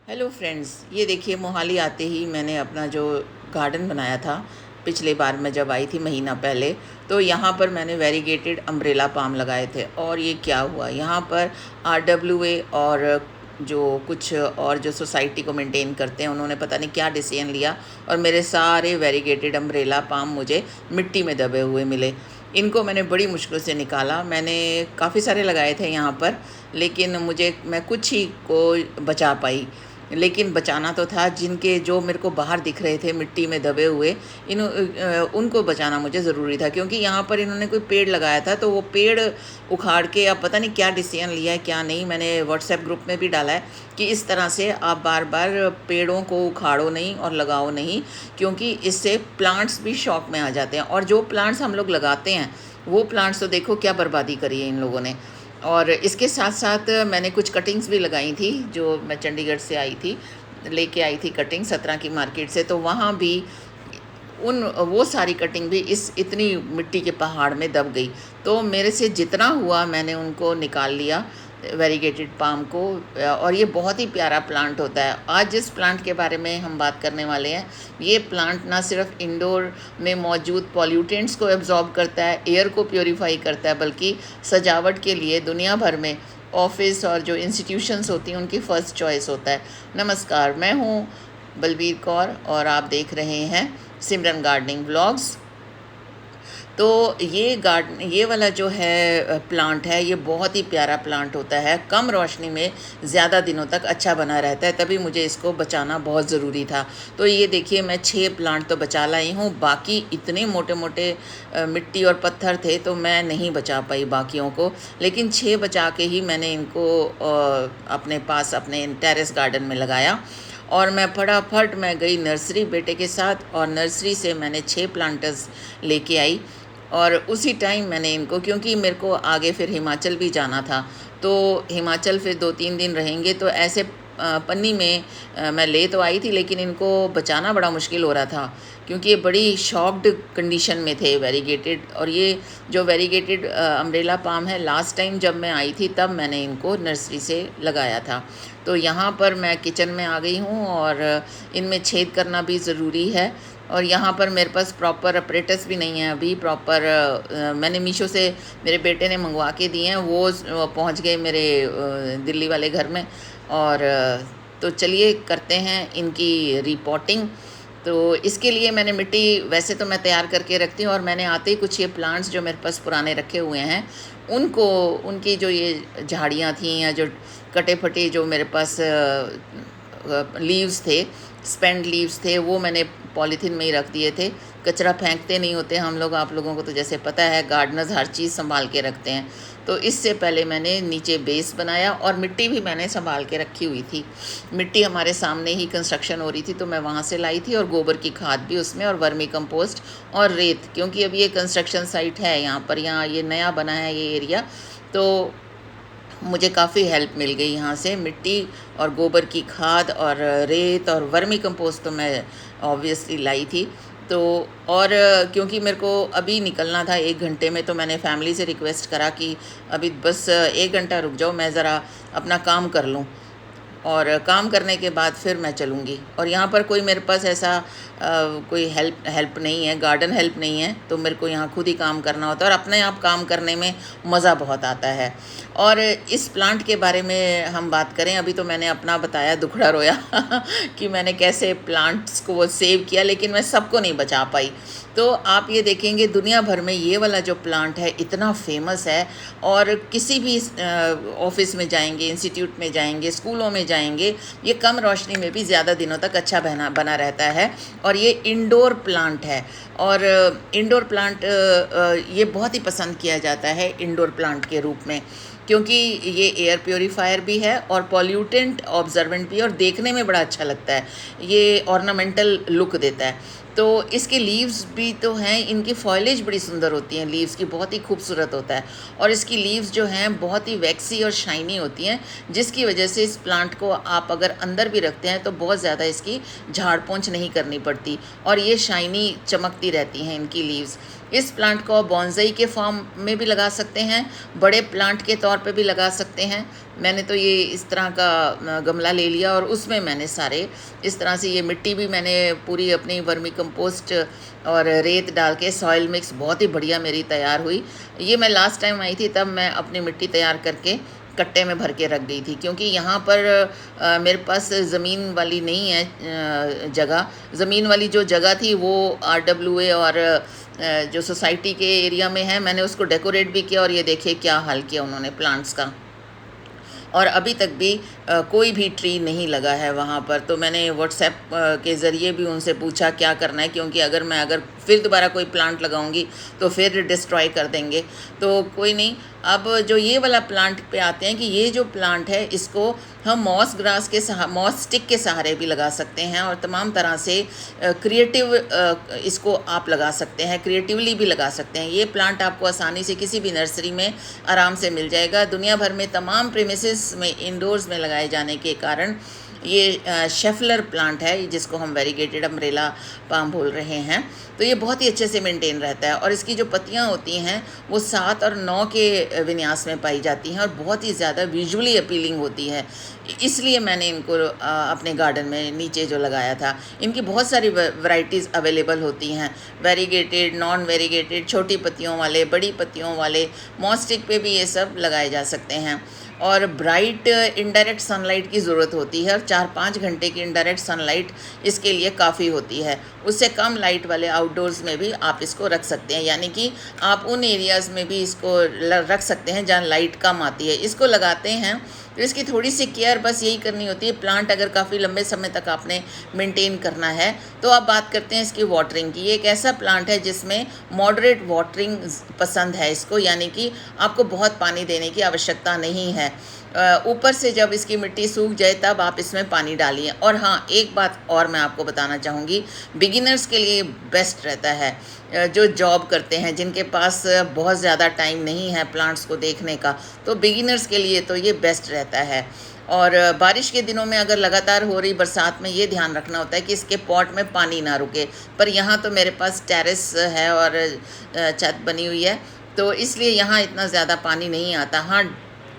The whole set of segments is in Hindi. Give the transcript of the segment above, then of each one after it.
हेलो फ्रेंड्स, ये देखिए मोहाली आते ही मैंने अपना जो गार्डन बनाया था पिछले बार मैं जब आई थी महीना पहले, तो यहाँ पर मैंने वेरीगेटेड अम्ब्रेला पाम लगाए थे। और ये क्या हुआ, यहाँ पर आरडब्ल्यूए और जो कुछ और जो सोसाइटी को मेंटेन करते हैं उन्होंने पता नहीं क्या डिसीजन लिया और मेरे सारे वेरीगेटेड अम्ब्रेला पाम मुझे मिट्टी में दबे हुए मिले। इनको मैंने बड़ी मुश्किल से निकाला। मैंने काफ़ी सारे लगाए थे यहाँ पर, लेकिन मैं कुछ ही को बचा पाई। लेकिन बचाना तो था, जिनके जो मेरे को बाहर दिख रहे थे मिट्टी में दबे हुए, उनको बचाना मुझे ज़रूरी था, क्योंकि यहाँ पर इन्होंने कोई पेड़ लगाया था तो वो पेड़ उखाड़ के अब पता नहीं क्या डिसीजन लिया है क्या नहीं। मैंने व्हाट्सएप ग्रुप में भी डाला है कि इस तरह से आप बार बार पेड़ों को उखाड़ो नहीं और लगाओ नहीं, क्योंकि इससे प्लांट्स भी शौक में आ जाते हैं। और जो प्लांट्स हम लोग लगाते हैं वो प्लांट्स तो देखो क्या बर्बादी करी है इन लोगों ने। और इसके साथ साथ मैंने कुछ कटिंग्स भी लगाई थी, जो मैं चंडीगढ़ से आई थी, लेके आई थी कटिंग 17 की मार्केट से। तो वहाँ भी वो सारी कटिंग भी इस इतनी मिट्टी के पहाड़ में दब गई। तो मेरे से जितना हुआ मैंने उनको निकाल लिया, वेरीगेटेड पाम को। और ये बहुत ही प्यारा प्लांट होता है। आज जिस प्लांट के बारे में हम बात करने वाले हैं, ये प्लांट ना सिर्फ इंडोर में मौजूद पॉल्यूटेंट्स को एब्जॉर्ब करता है, एयर को प्योरीफाई करता है, बल्कि सजावट के लिए दुनिया भर में ऑफिस और जो इंस्टीट्यूशंस होती हैं उनकी फ़र्स्ट चॉइस होता है। नमस्कार, मैं हूँ बलबीर कौर और आप देख रहे हैं सिमरन गार्डनिंग व्लॉग्स। तो ये वाला जो है प्लांट है, ये बहुत ही प्यारा प्लांट होता है। कम रोशनी में ज़्यादा दिनों तक अच्छा बना रहता है, तभी मुझे इसको बचाना बहुत ज़रूरी था। तो ये देखिए, मैं 6 प्लांट तो बचा लाई हूँ। बाकी इतने मोटे मोटे मिट्टी और पत्थर थे तो मैं नहीं बचा पाई बाकियों को, लेकिन 6 बचा के ही मैंने इनको अपने पास अपने टेरेस गार्डन में लगाया। और मैं फटाफट मैं गई नर्सरी बेटे के साथ, और नर्सरी से मैंने 6 प्लांटर्स लेके आई। और उसी टाइम मैंने इनको, क्योंकि मेरे को आगे फिर हिमाचल भी जाना था, तो हिमाचल फिर 2-3 दिन रहेंगे, तो ऐसे पन्नी में मैं ले तो आई थी, लेकिन इनको बचाना बड़ा मुश्किल हो रहा था, क्योंकि ये बड़ी शॉक्ड कंडीशन में थे वेरीगेटेड। और ये जो वेरीगेटेड अम्ब्रेला पाम है, लास्ट टाइम जब मैं आई थी तब मैंने इनको नर्सरी से लगाया था। तो यहाँ पर मैं किचन में आ गई हूँ और इनमें छेद करना भी ज़रूरी है। और यहाँ पर मेरे पास प्रॉपर अपरेटस भी नहीं है अभी प्रॉपर। मैंने मीशो से मेरे बेटे ने मंगवा के दिए हैं, वो पहुँच गए मेरे दिल्ली वाले घर में। और तो चलिए करते हैं इनकी रिपोर्टिंग। तो इसके लिए मैंने मिट्टी वैसे तो मैं तैयार करके रखती हूँ, और मैंने आते ही कुछ ये प्लांट्स जो मेरे पास पुराने रखे हुए हैं उनको, उनकी जो ये झाड़ियाँ थी या जो कटे फटे जो मेरे पास लीव्स थे, स्पेंड लीव्स थे, वो मैंने पॉलीथीन में ही रख दिए थे। कचरा फेंकते नहीं होते हम लोग, आप लोगों को तो जैसे पता है, गार्डनर्स हर चीज़ संभाल के रखते हैं। तो इससे पहले मैंने नीचे बेस बनाया, और मिट्टी भी मैंने संभाल के रखी हुई थी। मिट्टी हमारे सामने ही कंस्ट्रक्शन हो रही थी तो मैं वहाँ से लाई थी, और गोबर की खाद भी उसमें, और वर्मी कंपोस्ट और रेत, क्योंकि अब ये कंस्ट्रक्शन साइट है यहाँ पर, यहाँ ये नया बना है ये एरिया। तो मुझे काफ़ी हेल्प मिल गई यहाँ से। मिट्टी और गोबर की खाद और रेत और वर्मी कंपोस्ट तो मैं ऑब्वियसली लाई थी। तो और क्योंकि मेरे को अभी निकलना था 1 घंटे में, तो मैंने फैमिली से रिक्वेस्ट करा कि अभी बस 1 घंटा रुक जाओ, मैं ज़रा अपना काम कर लूँ, और काम करने के बाद फिर मैं चलूँगी। और यहाँ पर कोई मेरे पास ऐसा कोई हेल्प नहीं है, गार्डन हेल्प नहीं है, तो मेरे को यहाँ खुद ही काम करना होता है, और अपने आप काम करने में मज़ा बहुत आता है। और इस प्लांट के बारे में हम बात करें, अभी तो मैंने अपना बताया दुखड़ा रोया कि मैंने कैसे प्लांट्स को वो सेव किया, लेकिन मैं सबको नहीं बचा पाई। तो आप ये देखेंगे दुनिया भर में ये वाला जो प्लांट है इतना फेमस है, और किसी भी ऑफिस में जाएंगे, इंस्टीट्यूट में जाएंगे, स्कूलों में जाएंगे, ये कम रोशनी में भी ज़्यादा दिनों तक अच्छा बना रहता है। और ये इंडोर प्लांट है, और इंडोर प्लांट ये बहुत ही पसंद किया जाता है इंडोर प्लांट के रूप में, क्योंकि ये एयर प्योरीफायर भी है और पॉल्यूटेंट ऑब्जर्वेंट भी है, और देखने में बड़ा अच्छा लगता है, ये ऑर्नामेंटल लुक देता है। तो इसके लीव्स भी तो हैं, इनकी फॉइलेज बड़ी सुंदर होती हैं, लीव्स की बहुत ही खूबसूरत होता है। और इसकी लीव्स जो हैं बहुत ही वैक्सी और शाइनी होती हैं, जिसकी वजह से इस प्लांट को आप अगर अंदर भी रखते हैं तो बहुत ज़्यादा इसकी झाड़ पोंछ नहीं करनी पड़ती, और ये शाइनी चमकती रहती हैं इनकी लीव्स। इस प्लांट को बॉन्साई के फॉर्म में भी लगा सकते हैं, बड़े प्लांट के तौर पे भी लगा सकते हैं। मैंने तो ये इस तरह का गमला ले लिया और उसमें मैंने सारे इस तरह से, ये मिट्टी भी मैंने पूरी अपनी वर्मी कंपोस्ट और रेत डाल के सॉइल मिक्स बहुत ही बढ़िया मेरी तैयार हुई। ये मैं लास्ट टाइम आई थी तब मैं अपनी मिट्टी तैयार करके कट्टे में भर के रख गई थी, क्योंकि यहाँ पर मेरे पास ज़मीन वाली नहीं है जगह। ज़मीन वाली जो जगह थी वो RWA और जो सोसाइटी के एरिया में है, मैंने उसको डेकोरेट भी किया और ये देखिए क्या हाल किया उन्होंने प्लांट्स का। और अभी तक भी कोई भी ट्री नहीं लगा है वहाँ पर। तो मैंने व्हाट्सएप के ज़रिए भी उनसे पूछा क्या करना है, क्योंकि अगर फिर दोबारा कोई प्लांट लगाऊंगी तो फिर डिस्ट्रॉय कर देंगे। तो कोई नहीं, अब जो ये वाला प्लांट पे आते हैं कि ये जो प्लांट है इसको हम मॉस ग्रास के मॉस स्टिक के सहारे भी लगा सकते हैं और तमाम तरह से क्रिएटिव इसको आप लगा सकते हैं, क्रिएटिवली भी लगा सकते हैं। ये प्लांट आपको आसानी से किसी भी नर्सरी में आराम से मिल जाएगा। दुनिया भर में तमाम प्रेमिसेस में इंडोर्स में लगाए जाने के कारण ये शेफलर प्लांट है, जिसको हम वेरीगेटेड अम्ब्रेला पाम बोल रहे हैं। तो ये बहुत ही अच्छे से मेंटेन रहता है और इसकी जो पत्तियां होती हैं वो 7 और 9 के विन्यास में पाई जाती हैं और बहुत ही ज़्यादा विजुअली अपीलिंग होती है। इसलिए मैंने इनको अपने गार्डन में नीचे जो लगाया था। इनकी बहुत सारी वैरायटीज़ अवेलेबल होती हैं, वेरीगेटेड, नॉन वेरीगेटेड, छोटी पत्तियों वाले, बड़ी पत्तियों वाले। मॉस्टिक पे भी ये सब लगाए जा सकते हैं। और ब्राइट इनडायरेक्ट सनलाइट की ज़रूरत होती है और 4-5 घंटे की इनडायरेक्ट सनलाइट इसके लिए काफ़ी होती है। उससे कम लाइट वाले आउटडोर्स में भी आप इसको रख सकते हैं, यानी कि आप उन एरियाज़ में भी इसको रख सकते हैं जहाँ लाइट कम आती है। इसको लगाते हैं तो इसकी थोड़ी सी केयर बस यही करनी होती है। प्लांट अगर काफ़ी लंबे समय तक आपने मेंटेन करना है तो आप बात करते हैं इसकी वाटरिंग की। ये एक ऐसा प्लांट है जिसमें मॉडरेट वाटरिंग पसंद है इसको, यानी कि आपको बहुत पानी देने की आवश्यकता नहीं है। ऊपर से जब इसकी मिट्टी सूख जाए तब आप इसमें पानी डालिए। और हाँ, एक बात और मैं आपको बताना चाहूँगी, बिगिनर्स के लिए बेस्ट रहता है। जो जॉब करते हैं, जिनके पास बहुत ज़्यादा टाइम नहीं है प्लांट्स को देखने का, तो बिगिनर्स के लिए तो ये बेस्ट रहता है। और बारिश के दिनों में अगर लगातार हो रही बरसात में ये ध्यान रखना होता है कि इसके पॉट में पानी ना रुके। पर यहाँ तो मेरे पास टेरेस है और छत बनी हुई है, तो इसलिए यहाँ इतना ज़्यादा पानी नहीं आता। हाँ,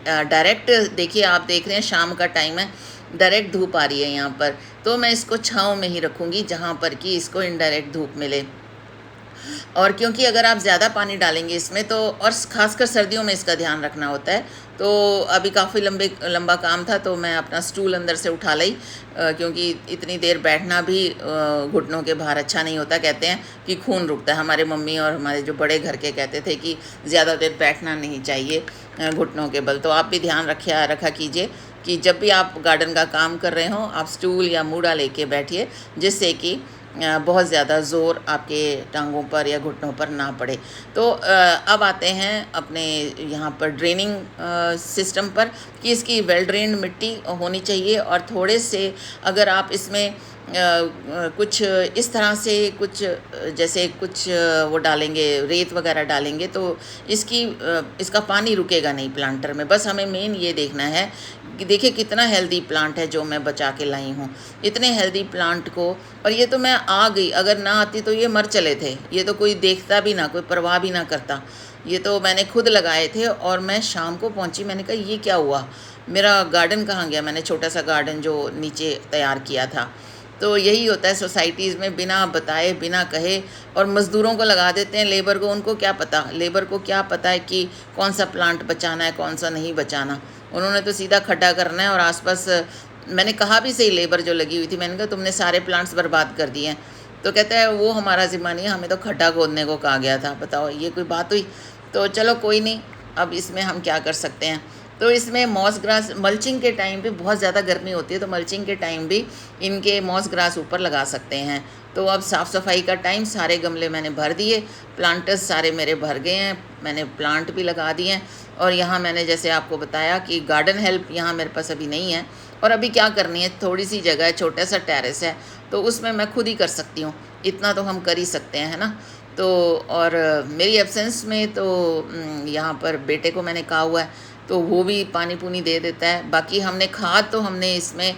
डायरेक्ट देखिए, आप देख रहे हैं शाम का टाइम है, डायरेक्ट धूप आ रही है यहाँ पर, तो मैं इसको छाँव में ही रखूँगी जहाँ पर कि इसको इनडायरेक्ट धूप मिले। और क्योंकि अगर आप ज़्यादा पानी डालेंगे इसमें तो, और ख़ासकर सर्दियों में इसका ध्यान रखना होता है। तो अभी काफ़ी लंबा काम था तो मैं अपना स्टूल अंदर से उठा ली, क्योंकि इतनी देर बैठना भी घुटनों के बाहर अच्छा नहीं होता। कहते हैं कि खून रुकता है। हमारे मम्मी और हमारे जो बड़े घर के कहते थे कि ज़्यादा देर बैठना नहीं चाहिए घुटनों के बल। तो आप भी ध्यान रखा कीजिए कि जब भी आप गार्डन का काम कर रहे हों आप स्टूल या मूड़ा लेके बैठिए, जिससे कि बहुत ज़्यादा ज़ोर आपके टांगों पर या घुटनों पर ना पड़े। तो अब आते हैं अपने यहाँ पर ड्रेनिंग सिस्टम पर, कि इसकी वेल ड्रेन्ड मिट्टी होनी चाहिए। और थोड़े से अगर आप इसमें कुछ इस तरह से जैसे कुछ वो डालेंगे, रेत वगैरह डालेंगे, तो इसका पानी रुकेगा नहीं प्लांटर में। बस हमें मेन ये देखना है कि देखिए कितना हेल्दी प्लांट है जो मैं बचा के लाई हूँ। इतने हेल्दी प्लांट को, और ये तो मैं आ गई, अगर ना आती तो ये मर चले थे। ये तो कोई देखता भी ना, कोई परवाह भी ना करता। ये तो मैंने खुद लगाए थे और मैं शाम को पहुँची, मैंने कहा ये क्या हुआ, मेरा गार्डन कहाँ गया। मैंने छोटा सा गार्डन जो नीचे तैयार किया था। तो यही होता है सोसाइटीज़ में, बिना बताए बिना कहे, और मज़दूरों को लगा देते हैं, लेबर को। उनको क्या पता, लेबर को क्या पता है कि कौन सा प्लांट बचाना है कौन सा नहीं बचाना। उन्होंने तो सीधा खड्डा करना है और आसपास। मैंने कहा भी सही, लेबर जो लगी हुई थी, मैंने कहा तुमने सारे प्लांट्स बर्बाद कर दिए हैं। तो कहता है वो हमारा ज़िम्मा नहीं है, हमें तो खड्डा खोदने को कहा गया था। बताओ ये कोई बात हुई। तो चलो कोई नहीं, अब इसमें हम क्या कर सकते हैं। तो इसमें मॉस ग्रास, मल्चिंग के टाइम पे बहुत ज़्यादा गर्मी होती है तो मल्चिंग के टाइम भी इनके मॉस ग्रास ऊपर लगा सकते हैं। तो अब साफ़ सफाई का टाइम, सारे गमले मैंने भर दिए, प्लांटर्स सारे मेरे भर गए हैं, मैंने प्लांट भी लगा दिए हैं। और यहाँ मैंने जैसे आपको बताया कि गार्डन हेल्प यहाँ मेरे पास अभी नहीं है। और अभी क्या करनी है, थोड़ी सी जगह है, छोटा सा टेरेस है, तो उसमें मैं खुद ही कर सकती हूँ। इतना तो हम कर ही सकते हैं, है ना। तो और मेरी एब्सेंस में तो यहाँ पर बेटे को मैंने कहा हुआ है तो वो भी पानी पूनी दे देता है। बाकी हमने खाद तो हमने इसमें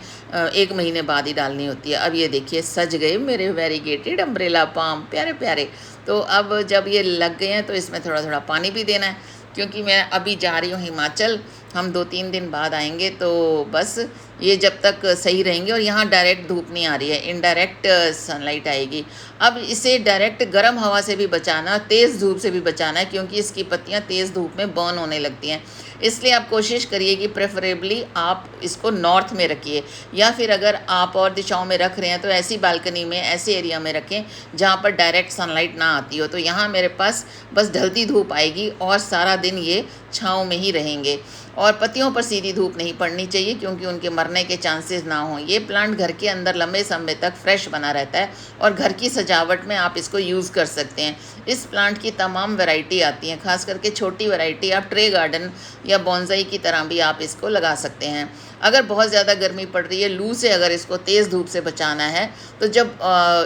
1 महीने बाद ही डालनी होती है। अब ये देखिए सज गए मेरे वेरीगेटेड अम्ब्रेला पाम, प्यारे प्यारे। तो अब जब ये लग गए हैं तो इसमें थोड़ा थोड़ा पानी भी देना है, क्योंकि मैं अभी जा रही हूँ हिमाचल, हम 2-3 दिन बाद आएंगे। तो बस ये जब तक सही रहेंगे, और यहाँ डायरेक्ट धूप नहीं आ रही है, इनडायरेक्ट सनलाइट आएगी। अब इसे डायरेक्ट गर्म हवा से भी बचाना, तेज़ धूप से भी बचाना है, क्योंकि इसकी पत्तियाँ तेज़ धूप में बर्न होने लगती हैं। इसलिए आप कोशिश करिए कि प्रेफरेबली आप इसको नॉर्थ में रखिए, या फिर अगर आप और दिशाओं में रख रहे हैं तो ऐसी बालकनी में, ऐसे एरिया में रखें जहाँ पर डायरेक्ट सनलाइट ना आती हो। तो यहाँ मेरे पास बस ढलती धूप आएगी और सारा दिन ये छाँव में ही रहेंगे, और पत्तियों पर सीधी धूप नहीं पड़नी चाहिए, क्योंकि उनके मरने के चांसेस ना हों। ये प्लांट घर के अंदर लंबे समय तक फ्रेश बना रहता है, और घर की सजावट में आप इसको यूज़ कर सकते हैं। इस प्लांट की तमाम वैरायटी आती हैं, खास करके छोटी वैरायटी आप ट्रे गार्डन या बॉन्साई की तरह भी आप इसको लगा सकते हैं। अगर बहुत ज़्यादा गर्मी पड़ रही है, लू से अगर इसको तेज़ धूप से बचाना है, तो जब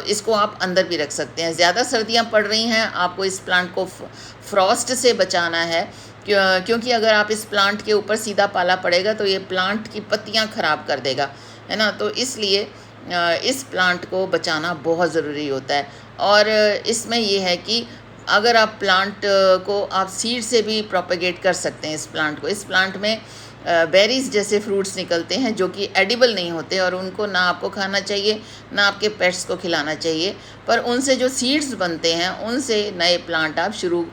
इसको आप अंदर भी रख सकते हैं। ज़्यादा सर्दियाँ पड़ रही हैं, आपको इस प्लांट को फ्रॉस्ट से बचाना है, क्योंकि अगर आप इस प्लांट के ऊपर सीधा पाला पड़ेगा तो ये प्लांट की पत्तियां ख़राब कर देगा, है ना। तो इसलिए इस प्लांट को बचाना बहुत ज़रूरी होता है। और इसमें ये है कि अगर आप प्लांट को आप सीड से भी प्रोपेगेट कर सकते हैं। इस प्लांट में बेरीज़ जैसे फ्रूट्स निकलते हैं जो कि एडिबल नहीं होते, और उनको ना आपको खाना चाहिए ना आपके पेट्स को खिलाना चाहिए, पर उनसे जो सीड्स बनते हैं उनसे नए प्लांट आप शुरू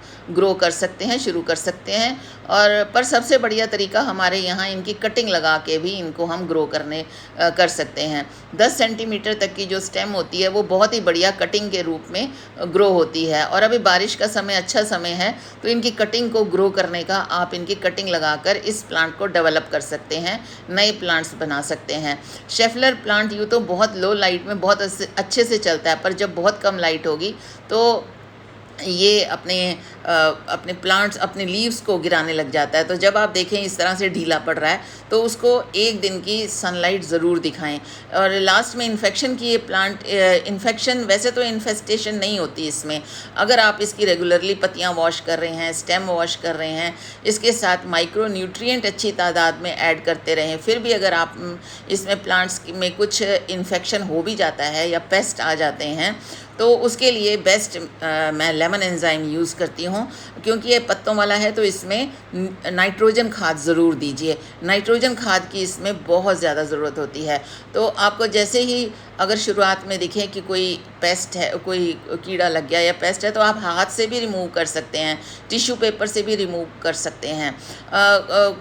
कर सकते हैं। और पर सबसे बढ़िया तरीका हमारे यहाँ इनकी कटिंग लगा के भी इनको हम ग्रो कर सकते हैं। 10 सेंटीमीटर तक की जो स्टेम होती है वो बहुत ही बढ़िया कटिंग के रूप में ग्रो होती है। और अभी बारिश का समय अच्छा समय है, तो इनकी कटिंग को ग्रो करने का आप इनकी कटिंग लगाकर इस प्लांट को डेवलप कर सकते हैं, नए प्लांट्स बना सकते हैं। शेफलर प्लांट यूँ तो बहुत लो लाइट में बहुत अच्छे से चलता है, पर जब बहुत कम लाइट होगी तो ये अपने प्लांट्स, अपने लीव्स को गिराने लग जाता है। तो जब आप देखें इस तरह से ढीला पड़ रहा है, तो उसको 1 दिन की सनलाइट ज़रूर दिखाएं। और लास्ट में इन्फेक्शन की ये प्लांट इन्फेक्शन, वैसे तो इन्फेस्टेशन नहीं होती इसमें, अगर आप इसकी रेगुलरली पत्तियां वॉश कर रहे हैं, स्टेम वॉश कर रहे हैं, इसके साथ माइक्रो न्यूट्रिएंट अच्छी तादाद में ऐड करते रहें। फिर भी अगर आप इसमें प्लांट्स में कुछ इन्फेक्शन हो भी जाता है या पेस्ट आ जाते हैं, तो उसके लिए बेस्ट मैं लेमन एंजाइम यूज़ करती हूँ, क्योंकि ये पत्तों वाला है तो इसमें नाइट्रोजन खाद ज़रूर दीजिए। नाइट्रोजन खाद की इसमें बहुत ज़्यादा ज़रूरत होती है। तो आपको जैसे ही अगर शुरुआत में दिखे कि कोई पेस्ट है, कोई कीड़ा लग गया या पेस्ट है, तो आप हाथ से भी रिमूव कर सकते हैं, टिश्यू पेपर से भी रिमूव कर सकते हैं।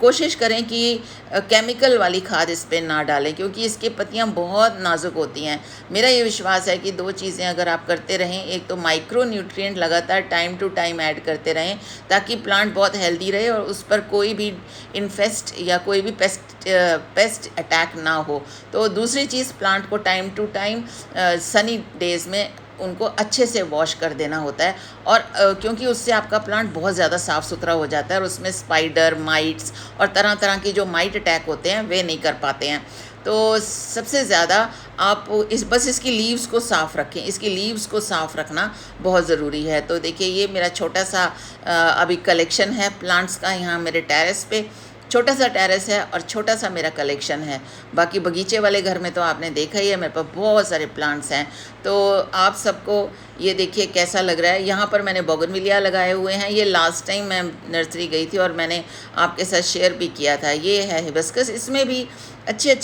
कोशिश करें कि केमिकल वाली खाद इस पर ना डालें, क्योंकि इसकी पत्तियां बहुत नाजुक होती हैं। मेरा ये विश्वास है कि 2 चीज़ें अगर आप करते रहें, एक तो माइक्रो न्यूट्रिएंट लगातार टाइम टू टाइम ऐड करते रहें, ताकि प्लांट बहुत हेल्दी रहे और उस पर कोई भी इन्फेस्ट या कोई भी पेस्ट अटैक ना हो। तो दूसरी चीज़, प्लांट को time to time sunny days में उनको अच्छे से वॉश कर देना होता है। और क्योंकि उससे आपका प्लांट बहुत ज़्यादा साफ़ सुथरा हो जाता है, और उसमें स्पाइडर, माइट्स और तरह तरह की जो माइट अटैक होते हैं वे नहीं कर पाते हैं। तो सबसे ज़्यादा आप बस इसकी लीव्स को साफ़ रखें, इसकी लीव्स को साफ़ रखना बहुत ज़रूरी है। तो देखिए, ये मेरा छोटा सा अभी कलेक्शन है प्लांट्स का। यहाँ मेरे टेरेस पे छोटा सा टेरेस है और छोटा सा मेरा कलेक्शन है। बाकी बगीचे वाले घर में तो आपने देखा ही है, मेरे पास बहुत सारे प्लांट्स हैं। तो आप सबको ये देखिए कैसा लग रहा है। यहाँ पर मैंने बोगनविलिया लगाए हुए हैं। ये लास्ट टाइम मैं नर्सरी गई थी और मैंने आपके साथ शेयर भी किया था। ये है हिबिस्कस, इसमें भी अच्छे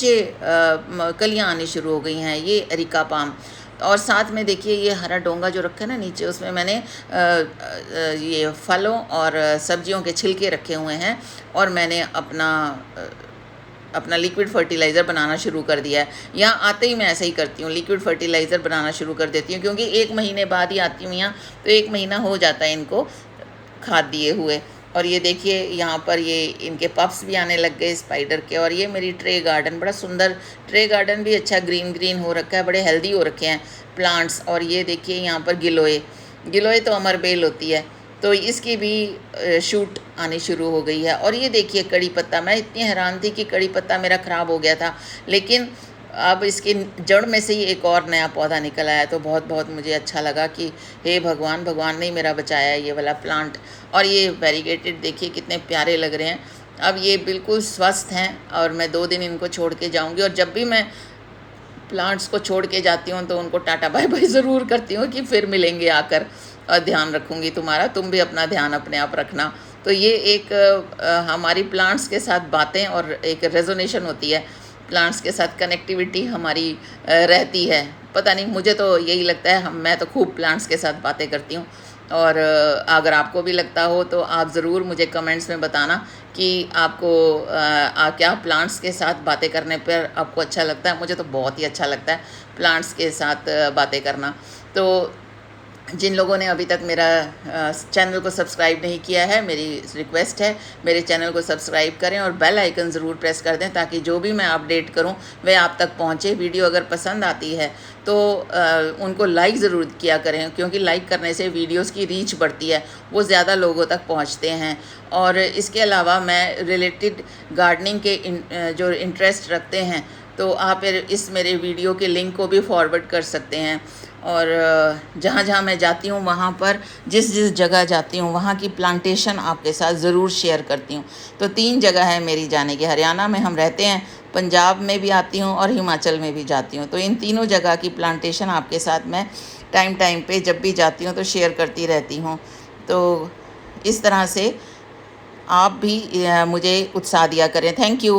कलियाँ आनी शुरू हो गई हैं। ये एरिका पाम, और साथ में देखिए ये हरा डोंगा जो रखा है ना नीचे, उसमें मैंने ये फलों और सब्जियों के छिलके रखे हुए हैं, और मैंने अपना लिक्विड फर्टिलाइज़र बनाना शुरू कर दिया है। यहाँ आते ही मैं ऐसे ही करती हूँ, लिक्विड फर्टिलाइज़र बनाना शुरू कर देती हूँ, क्योंकि 1 महीने बाद ही आती हूँ यहाँ, तो 1 महीना हो जाता है इनको खाद दिए हुए। और ये देखिए यहाँ पर ये इनके पफ्स भी आने लग गए स्पाइडर के। और ये मेरी ट्रे गार्डन, बड़ा सुंदर ट्रे गार्डन भी अच्छा ग्रीन हो रखा है, बड़े हेल्दी हो रखे हैं प्लांट्स। और ये देखिए यहाँ पर गिलोय तो अमरबेल होती है, तो इसकी भी शूट आनी शुरू हो गई है। और ये देखिए कड़ी पत्ता, मैं इतनी हैरान थी कि कड़ी पत्ता मेरा ख़राब हो गया था, लेकिन अब इसकी जड़ में से ही एक और नया पौधा निकल आया। तो बहुत मुझे अच्छा लगा कि हे भगवान ने ही मेरा बचाया ये वाला प्लांट। और ये वेरीगेटेड देखिए कितने प्यारे लग रहे हैं। अब ये बिल्कुल स्वस्थ हैं और मैं 2 दिन इनको छोड़ के जाऊँगी, और जब भी मैं प्लांट्स को छोड़ के जाती हूँ तो उनको टाटा बाय बाय ज़रूर करती हूँ कि फिर मिलेंगे आकर, और ध्यान रखूँगी तुम्हारा, तुम भी अपना ध्यान अपने आप रखना। तो ये एक हमारी प्लांट्स के साथ बातें और एक रेजोनेशन होती है, प्लांट्स के साथ कनेक्टिविटी हमारी रहती है। पता नहीं, मुझे तो यही लगता है, मैं तो खूब प्लांट्स के साथ बातें करती हूँ। और अगर आपको भी लगता हो तो आप ज़रूर मुझे कमेंट्स में बताना कि आपको क्या प्लांट्स के साथ बातें करने पर आपको अच्छा लगता है। मुझे तो बहुत ही अच्छा लगता है प्लांट्स के साथ बातें करना। तो जिन लोगों ने अभी तक मेरा चैनल को सब्सक्राइब नहीं किया है, मेरी रिक्वेस्ट है मेरे चैनल को सब्सक्राइब करें और बेल आइकन ज़रूर प्रेस कर दें, ताकि जो भी मैं अपडेट करूं वह आप तक पहुंचे। वीडियो अगर पसंद आती है तो उनको लाइक ज़रूर किया करें, क्योंकि लाइक करने से वीडियोस की रीच बढ़ती है, वो ज़्यादा लोगों तक पहुंचते हैं। और इसके अलावा मैं रिलेटेड गार्डनिंग के जो इंटरेस्ट रखते हैं तो आप इस मेरे वीडियो के लिंक को भी फॉरवर्ड कर सकते हैं। और जहाँ जहाँ मैं जाती हूँ वहाँ पर, जिस जिस जगह जाती हूँ वहाँ की प्लांटेशन आपके साथ ज़रूर शेयर करती हूँ। तो 3 जगह है मेरी जाने की। हरियाणा में हम रहते हैं, पंजाब में भी आती हूँ और हिमाचल में भी जाती हूँ। तो इन तीनों जगह की प्लांटेशन आपके साथ मैं टाइम टाइम पे जब भी जाती हूँ तो शेयर करती रहती हूँ। तो इस तरह से आप भी मुझे उत्साह दिया करें। Thank you.